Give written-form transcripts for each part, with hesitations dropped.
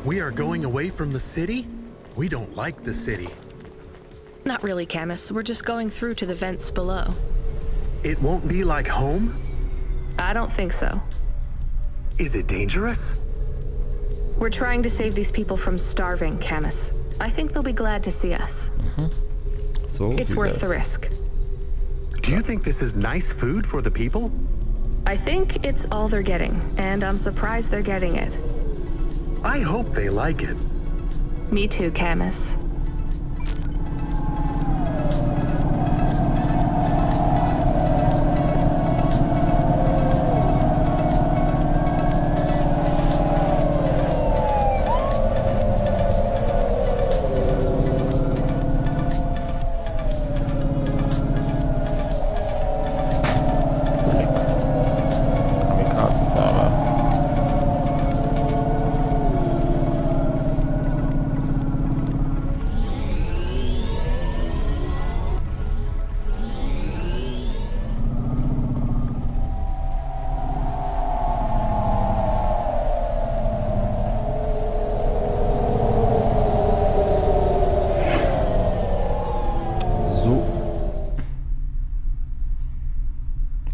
We are going away from the city? We don't like the city. Not really, Camus. We're just going through to the vents below. It won't be like home? I don't think so. Is it dangerous? We're trying to save these people from starving, Camus. I think they'll be glad to see us. So It's worth the risk. Do you think this is nice food for the people? I think it's all they're getting, and I'm surprised they're getting it. I hope they like it. Me too, Camus.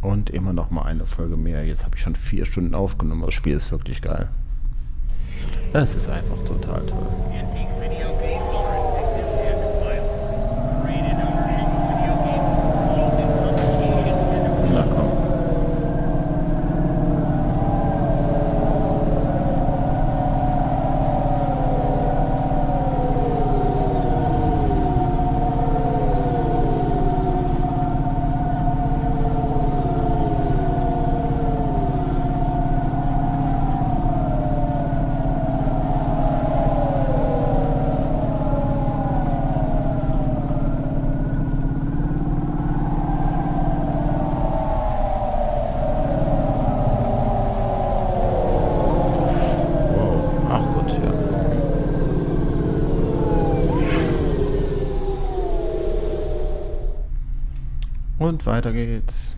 Und immer noch mal eine Folge mehr. Jetzt habe ich schon 4 Stunden aufgenommen. Das Spiel ist wirklich geil. Es ist einfach total toll. Na komm. Und weiter geht's.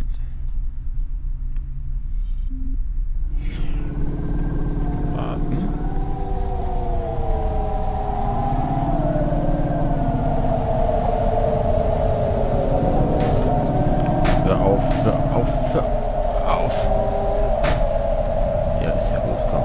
Warten. Hör auf, hör auf, hör auf. Ja, ist ja gut, komm.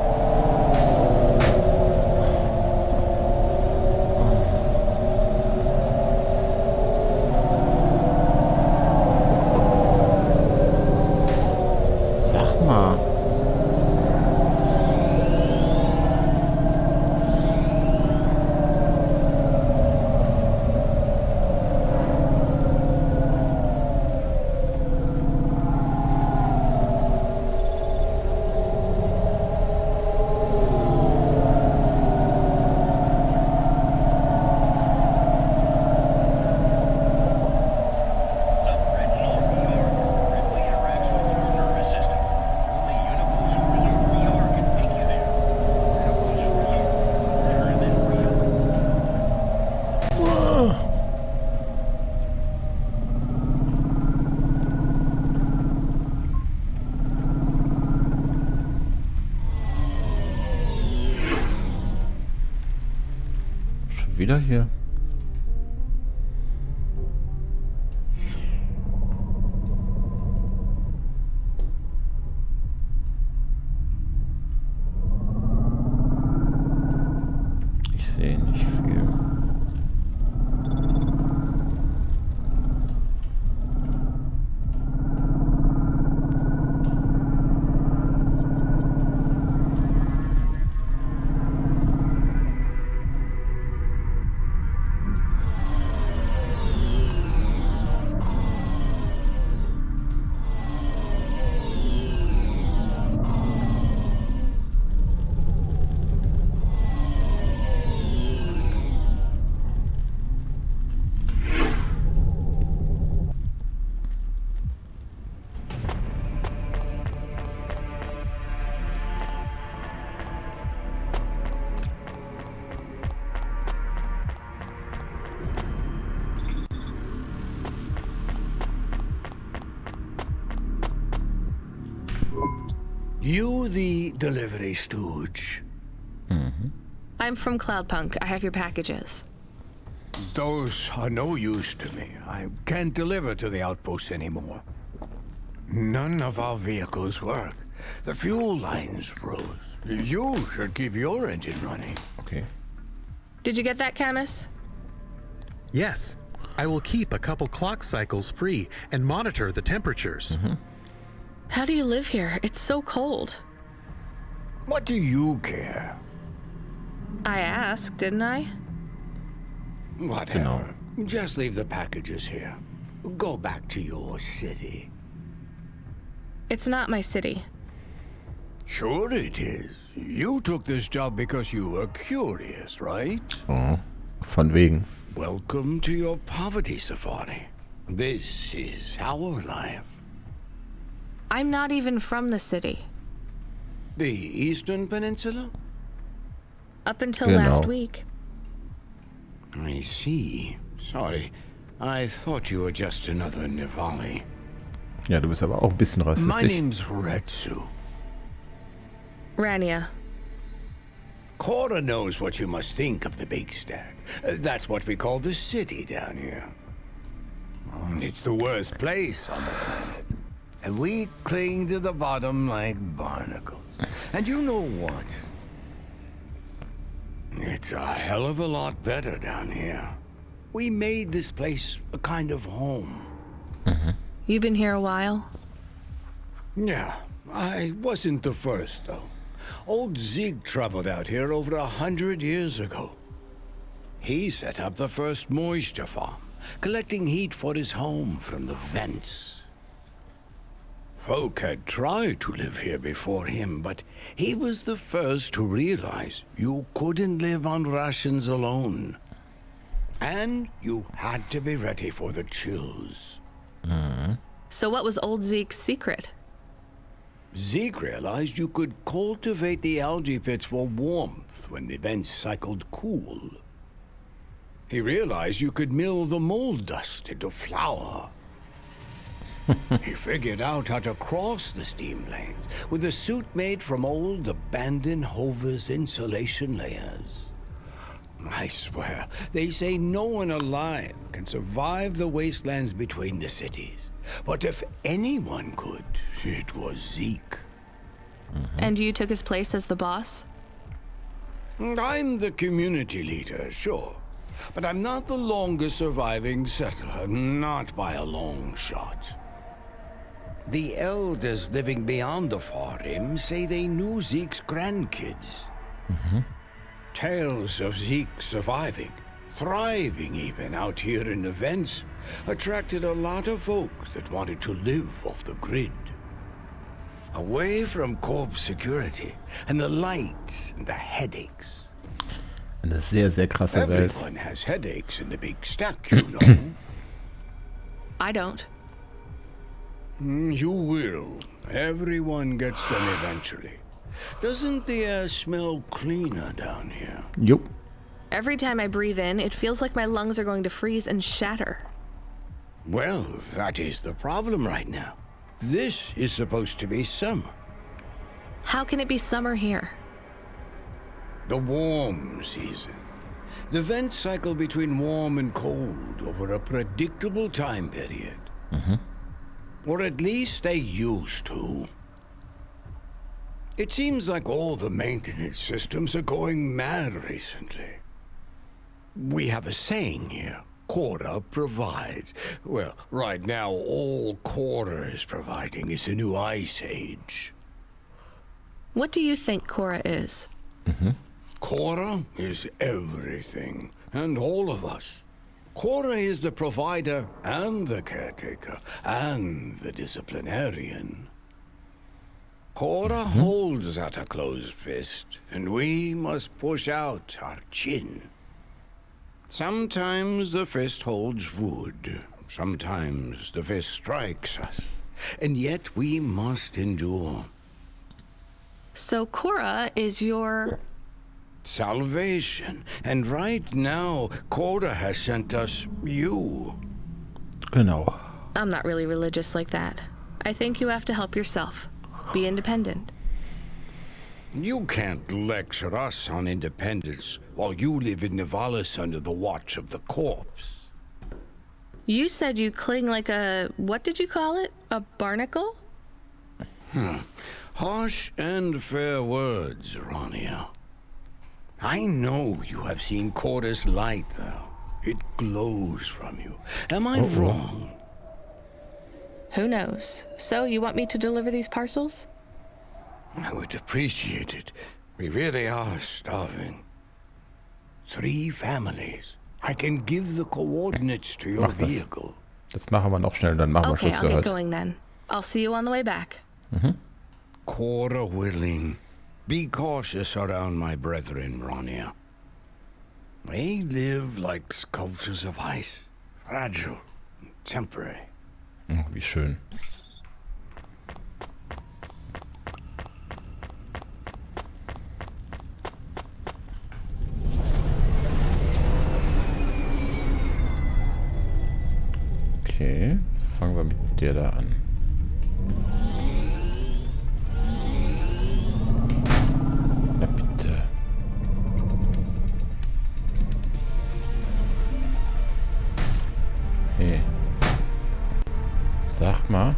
Wieder hier. Ich sehe nicht viel. You the delivery stooge. I'm from Cloudpunk. I have your packages. Those are no use to me. I can't deliver to the outpost anymore. None of our vehicles work. The fuel lines froze. You should keep your engine running. Okay. Did you get that, Camus? Yes, I will keep a couple clock cycles free and monitor the temperatures. How do you live here? It's so cold. What do you care? I asked, didn't I? Whatever. Just leave the packages here. Go back to your city. It's not my city. Sure it is. You took this job because you were curious, right? Oh, von wegen. Welcome to your poverty safari. This is our life. I'm not even from the city. The Eastern Peninsula? Up until Genau. last week. I see. Sorry. I thought you were just another Nivali. Ja, du bist aber auch ein bisschen My rassistisch. name's Retsu. Rania. Cora knows what you must think of the big stack. That's what we call the city down here. It's the worst place on the planet. And we cling to the bottom like barnacles. And you know what? It's a hell of a lot better down here. We made this place a kind of home. You've been here a while? Yeah, I wasn't the first, though. Old Zeke traveled out here over 100 years ago. He set up the first moisture farm, collecting heat for his home from the vents. Folk had tried to live here before him, but he was the first to realize you couldn't live on rations alone. And you had to be ready for the chills. So what was old Zeke's secret? Zeke realized you could cultivate the algae pits for warmth when the vents cycled cool. He realized you could mill the mold dust into flour. He figured out how to cross the steam lanes with a suit made from old abandoned Hover's insulation layers. I swear, they say no one alive can survive the wastelands between the cities. But if anyone could, it was Zeke. And you took his place as the boss? I'm the community leader, sure. But I'm not the longest surviving settler, not by a long shot. The elders living beyond the far rim say they knew Zeke's grandkids. Tales of Zeke surviving, thriving even out here in the vents, attracted a lot of folk that wanted to live off the grid. Away from corp security and the lights and the headaches. Eine sehr, sehr krasse Welt. Everyone has headaches in the big stack, you know. I don't. You will. Everyone gets them eventually. Doesn't the air smell cleaner down here? Jupp. Every time I breathe in, it feels like my lungs are going to freeze and shatter. Well, that is the problem right now. This is supposed to be summer. How can it be summer here? The warm season. The vents cycle between warm and cold over a predictable time period. Or at least they used to. It seems like all the maintenance systems are going mad recently. We have a saying here. Cora provides. Well, right now, all Cora is providing is a new ice age. What do you think Cora is? Cora is everything, and all of us. Cora is the provider and the caretaker and the disciplinarian. Cora holds out a closed fist, and we must push out our chin. Sometimes the fist holds wood. Sometimes the fist strikes us. And yet we must endure. So Cora is your... Salvation. And right now, Cora has sent us you. Genau. I'm not really religious like that. I think you have to help yourself. Be independent. You can't lecture us on independence while you live in Nivalis under the watch of the corpse. You said you cling like a, what did you call it? A barnacle? Harsh and fair words, Rania. I know you have seen Quartus light, though. It glows from you. Am I wrong? Who knows? So, you want me to deliver these parcels? I would appreciate it. We really are starving. 3 families. I can give the coordinates to your vehicle. Das machen wir noch schnell, dann machen wir Okay, Schluss I'll für get heute. going then. I'll see you on the way back. Quarter willing. Be cautious around my brethren, Rania. They live like sculptures of ice. Fragile and temporary. Oh, wie schön. Okay, fangen wir mit der da an. Na bitte. Hey. Sag mal.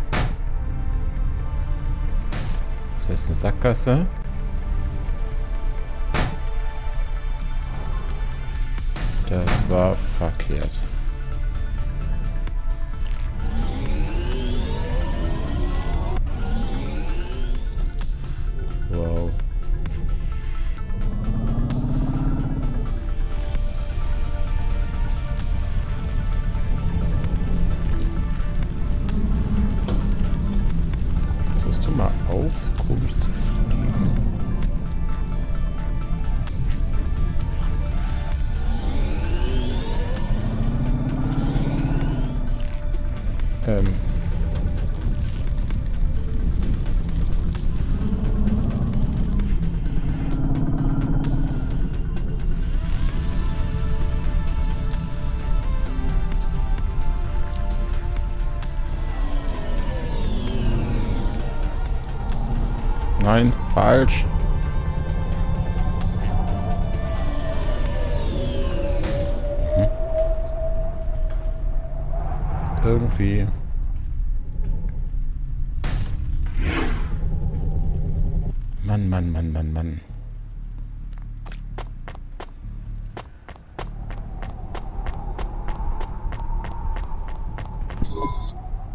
Das ist eine Sackgasse. Das war verkehrt. Wow. Hörst du mal auf, komisch zu fliegen? Nein, falsch. Irgendwie. Mann.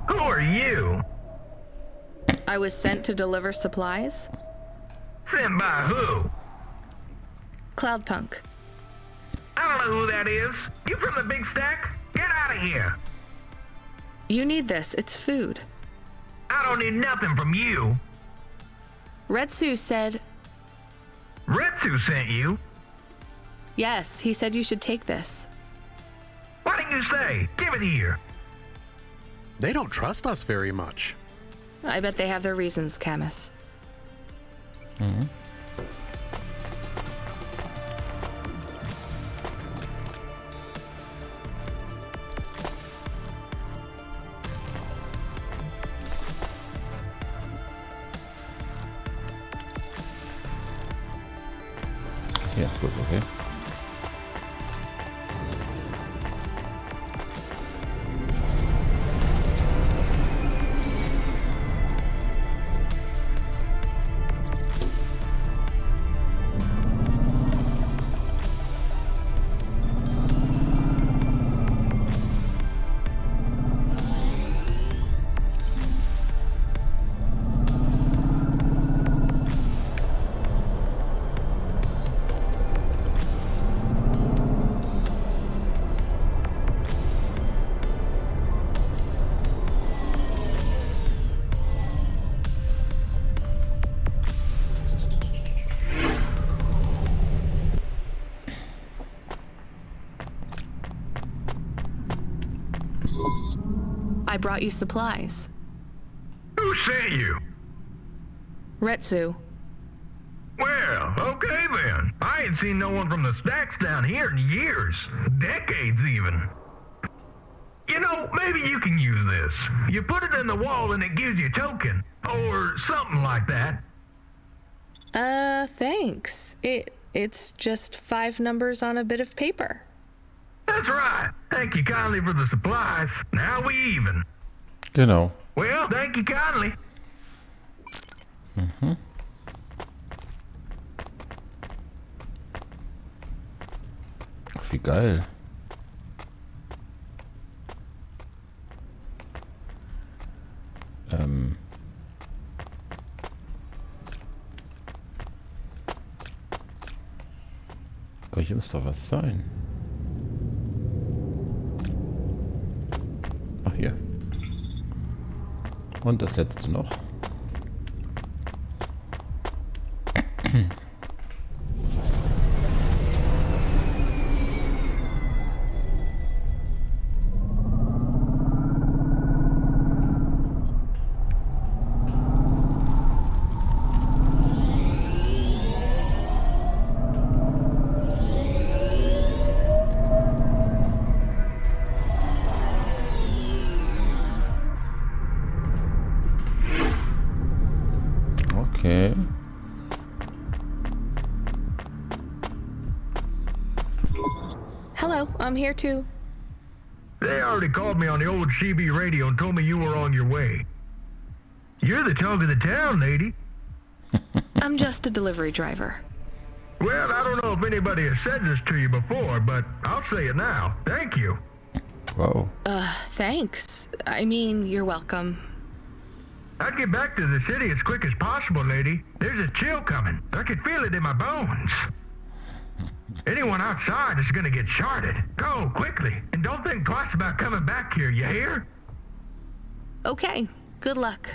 Who are you? I was sent to deliver supplies. Sent by who? Cloudpunk. I don't know who that is. You from the big stack? Get out of here. You need this. It's food. I don't need nothing from you. Retsu said, Retsu sent you. yes, he said you should take this. What did you say? Give it here. They don't trust us very much. I bet they have their reasons, Camus. Ja, gut, okay. I brought you supplies. Who sent you? Retsu. Well, okay then. I ain't seen no one from the stacks down here in years. Decades even. You know, maybe you can use this. You put it in the wall and it gives you a token. Or something like that. Thanks. It's just 5 numbers on a bit of paper. That's right. Thank you kindly for the supplies. Now we even. Genau. Well, thank you kindly. Mhm. Ach, wie geil. Aber hier muss doch was sein. Ach, hier. Und das letzte noch. Okay. Hello, I'm here too. They already called me on the old CB radio and told me you were on your way. You're the talk of the town, lady. I'm just a delivery driver. Well, I don't know if anybody has said this to you before, but I'll say it now. Thank you. Wow. Thanks. I mean, you're welcome. I'd get back to the city as quick as possible, lady. There's a chill coming. I can feel it in my bones. Anyone outside is gonna get charted. Go, quickly. And don't think twice about coming back here, you hear? Okay, good luck.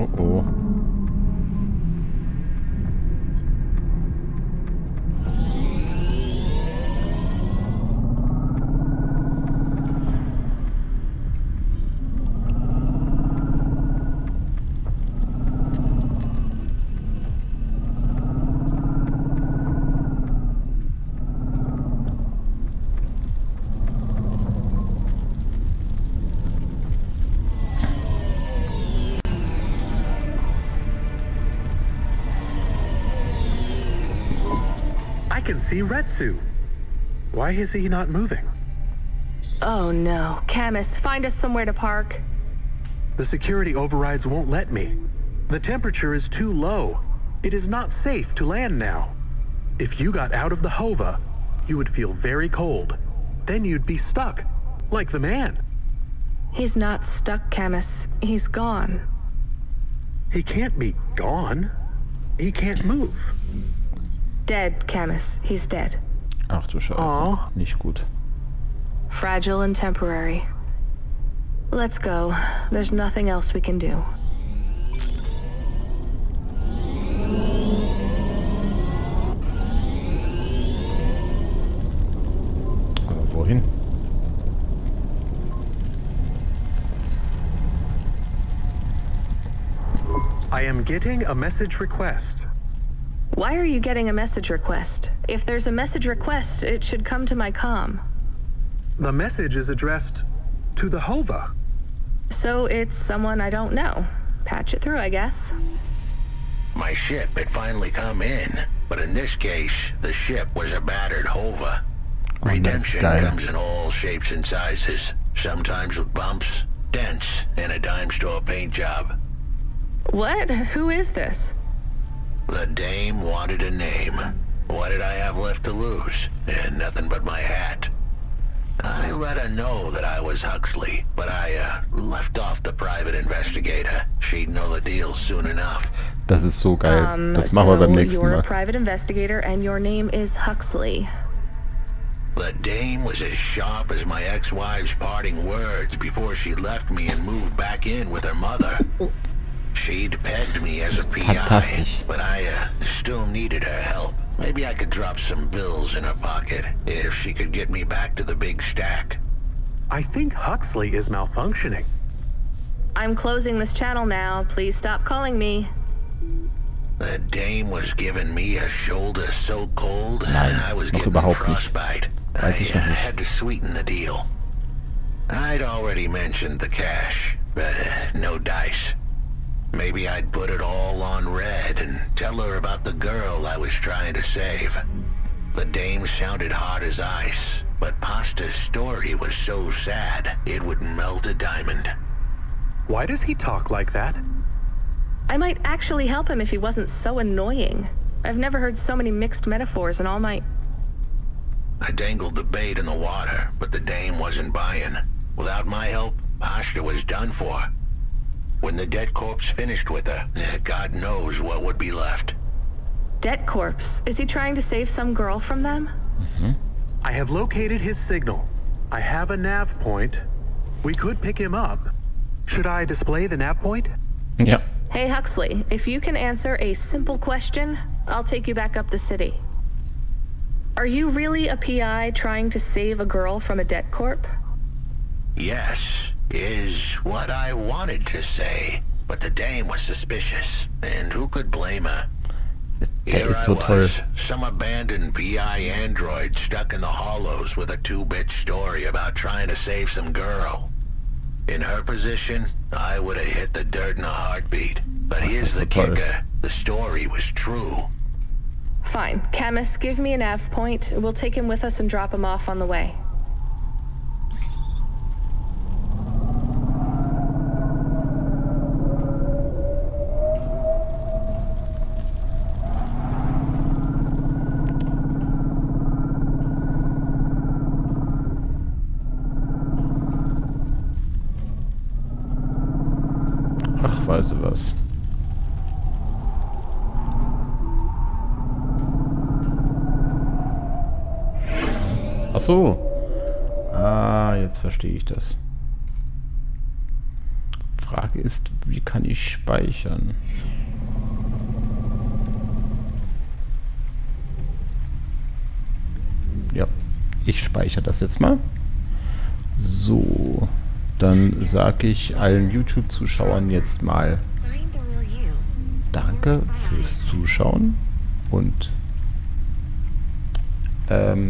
Oh oh. I can see Retsu. Why is he not moving? Oh no, Camus, find us somewhere to park. The security overrides won't let me. The temperature is too low. It is not safe to land now. If you got out of the Hova, you would feel very cold. Then you'd be stuck, like the man. He's not stuck, Camus. He's gone. He can't be gone. He can't move. Dead, Camus. He's dead. Ach du Scheiße. Aw. Nicht gut. Fragile and temporary. Let's go. There's nothing else we can do. Aber wohin? I am getting a message request. Why are you getting a message request? If there's a message request, it should come to my comm. The message is addressed to the Hova. So it's someone I don't know. Patch it through, I guess. My ship had finally come in, but in this case, the ship was a battered Hova. Redemption geil. comes in all shapes and sizes, sometimes with bumps, dents, and a dime store paint job. What? Who is this? The dame wanted a name. What did I have left to lose? And nothing but my hat. I let her know that I was Huxley, but I left off the private investigator. She'd know the deal soon enough. Das ist so geil. Das machen wir beim nächsten you're a Mal. private investigator and your name is Huxley. The dame was as sharp as my ex-wife's parting words before she left me and moved back in with her mother. She'd pegged me as a PI, Fantastisch. but I stood needed her help. Maybe I could drop some bills in her pocket if she could get me back to the big stack. I think Huxley is malfunctioning. I'm closing this channel now. Please stop calling me. The dame was giving me a shoulder so cold, Nein, I was noch getting überhaupt nicht. frostbite. Weiß ich noch nicht. Had to sweeten the deal. I'd already mentioned the cash, but no dice. Maybe I'd put it all on red and tell her about the girl I was trying to save. The dame sounded hard as ice, but Pasta's story was so sad it would melt a diamond. Why does he talk like that? I might actually help him if he wasn't so annoying. I've never heard so many mixed metaphors in all my... I dangled the bait in the water, but the dame wasn't buying. Without my help, Pasta was done for. When the dead corpse finished with her, God knows what would be left. Debt corpse. Is he trying to save some girl from them? I have located his signal. I have a nav point. We could pick him up. Should I display the nav point? Ja. Hey Huxley, if you can answer a simple question, I'll take you back up the city. Are you really a PI trying to save a girl from a debt corp? Yes, is what I wanted to say. But the dame was suspicious, and who could blame her? Der Here ist I so toll. was, some abandoned PI android stuck in the hollows with a 2-bit story about trying to save some girl. In her position, I would have hit the dirt in a heartbeat. But Das here's ist so the toll. kicker. The story was true. Fine. Camus, give me a nav point. We'll take him with us and drop him off on the way. Ach, weißt du was. Ach so. Ah, jetzt verstehe ich das. Frage ist, wie kann ich speichern? Ja, ich speichere das jetzt mal. So, dann sage ich allen YouTube-Zuschauern jetzt mal danke fürs Zuschauen und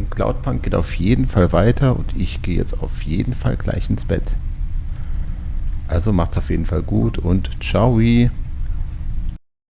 Cloudpunk geht auf jeden Fall weiter und ich gehe jetzt auf jeden Fall gleich ins Bett. Also macht's auf jeden Fall gut und ciao.